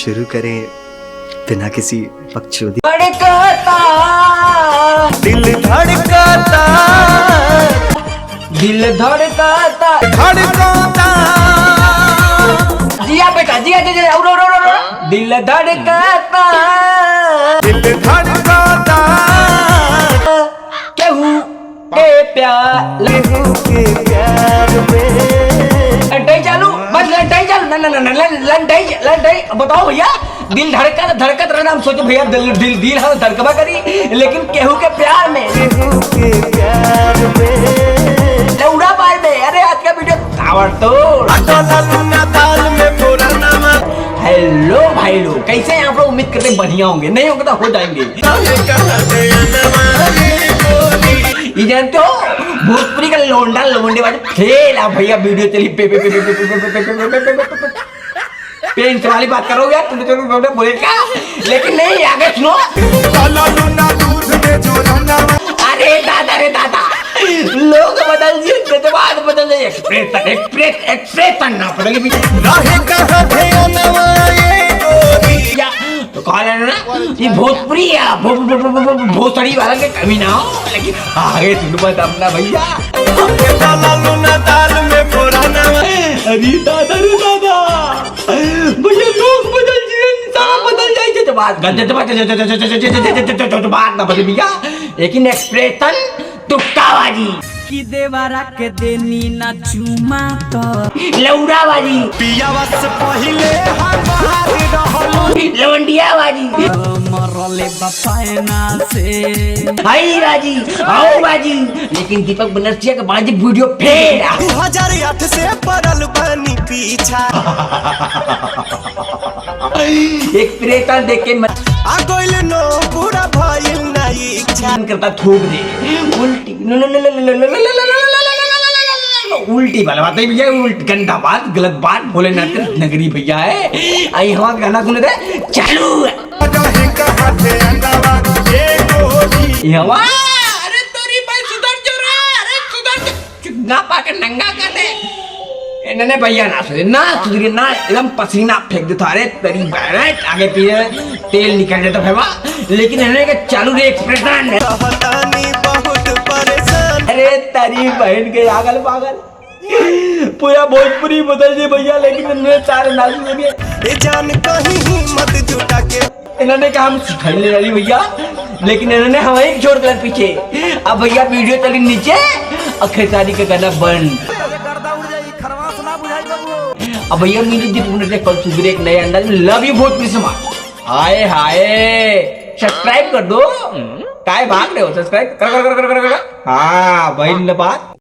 शुरू करें बिना किसी बकचोदी। धड़कता दिल धड़काता, दिल धड़कता धड़काता, जिया बेटा जिया जिया और दिल धड़कता दिल धड़काता, केहू के प्यार लेहू के प्यार में। लंटाई चालू बस लंटाई चालू ना लंटाई बताओ भैया दिल धड़कत रहना। हम सोचे भैया दिल हम धड़कवा करी लेकिन केहू के प्यार में लेहू के प्यार में। लौड़ा पार में। अरे आज का वीडियो ताबड़तोड़। दाल में पुराना। हेलो भाई लोग कैसे हैं आप लोग? उम्मीद करते हैं बढ़िया होंगे, नहीं होंगे तो हो जाएंगे। ये जानते हो भोजपुरी का लोंडा लोंडे वाले खेल। आप भैया वीडियो चली पेंस वाली बात करोगे तुम तो बोलेगा लेकिन नहीं आगे सुनो। अरे दादा लोग बदल दिए जवाब बदल दिए। एक्सप्रेशन ना पड़ेगी तो कहा ना ये भोजपुरी है भोसड़ी वाला के कमी ना हो लेकिन आगे तुम बता अपना भैया। दाल में पुराना। अरे दादा भैया लोग बदल जाए इंसान बदल जाए बात बात ना बदल भैया लेकिन एक्सप्रेशन तुक्काबाजी की देवारा के देनी ना चुमा तो लौड़ाबाजी पियावा से पहले लवंडियाबाजी मरले बपायना से हाई बाजी आओ बाजी। लेकिन दीपक बनर्जिया का बाजी वीडियो फेल 2008 से पड़ल बनी पीछा। एक प्रेतन देख के आ गइल नो पूरा भइल ना इच्छा। करता थूक दे उल्टी उल्टी वाला बात है भैया। उल्टी गंदा बात गलत बात बोले नगरी भैया है। आई हमारा गाना सुने थे चालू अरे तोरी भाई सुधर जो रे। अरे सुधर ना पाके नंगा कर दे इन्होंने भैया ना सुधरी ना एकदम पसीना फेंक देता। अरे तेरी बैरट आगे पीछे तेल निकल जाता भैया लेकिन इन्होंने कहा चालू रे एक्सप्रेशन। अरे तेरी बहन के आगल पागल पूरा भोजपुरी बदल दे भैया लेकिन इन्होंने चार नाचू लगे जान कहीं हिम्मत जुटा के। इन्होंने कहा हम सिखाने वाली भैया लेकिन इन्होंने हमें छोड़ कर पीछे। अब भैया वीडियो चली नीचे और खेसारी का गाना बंद। अब भैया मुझे कल सुबह एक नए अंदाज में लव यू भोजपुरी समाज। हाय हाय सब्सक्राइब कर दो। काय भाग रहे हो? सब्सक्राइब कर हाँ भाई बात।